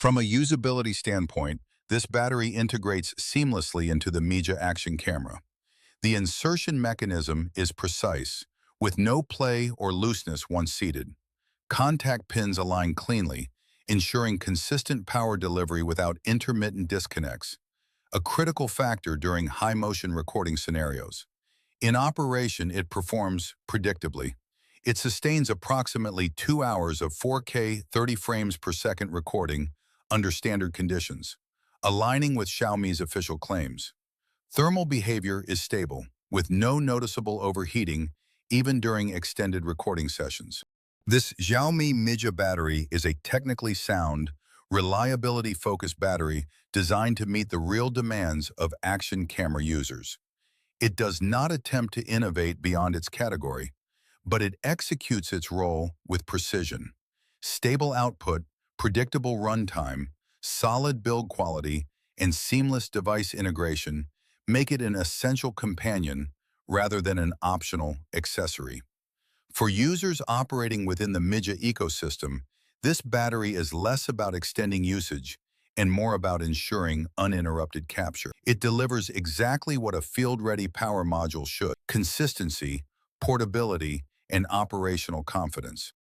From a usability standpoint, this battery integrates seamlessly into the Mijia action camera. The insertion mechanism is precise, with no play or looseness once seated. Contact pins align cleanly, ensuring consistent power delivery without intermittent disconnects, a critical factor during high-motion recording scenarios. In operation, it performs predictably. It sustains approximately 2 hours of 4K 30 frames per second recording under standard conditions, aligning with Xiaomi's official claims. Thermal behavior is stable, with no noticeable overheating even during extended recording sessions. This Xiaomi Mijia battery is a technically sound, reliability-focused battery designed to meet the real demands of action camera users. It does not attempt to innovate beyond its category, but it executes its role with precision. Stable output, predictable runtime, solid build quality, and seamless device integration make it an essential companion rather than an optional accessory. For users operating within the Mijia ecosystem, this battery is less about extending usage and more about ensuring uninterrupted capture. It delivers exactly what a field-ready power module should: consistency, portability, and operational confidence.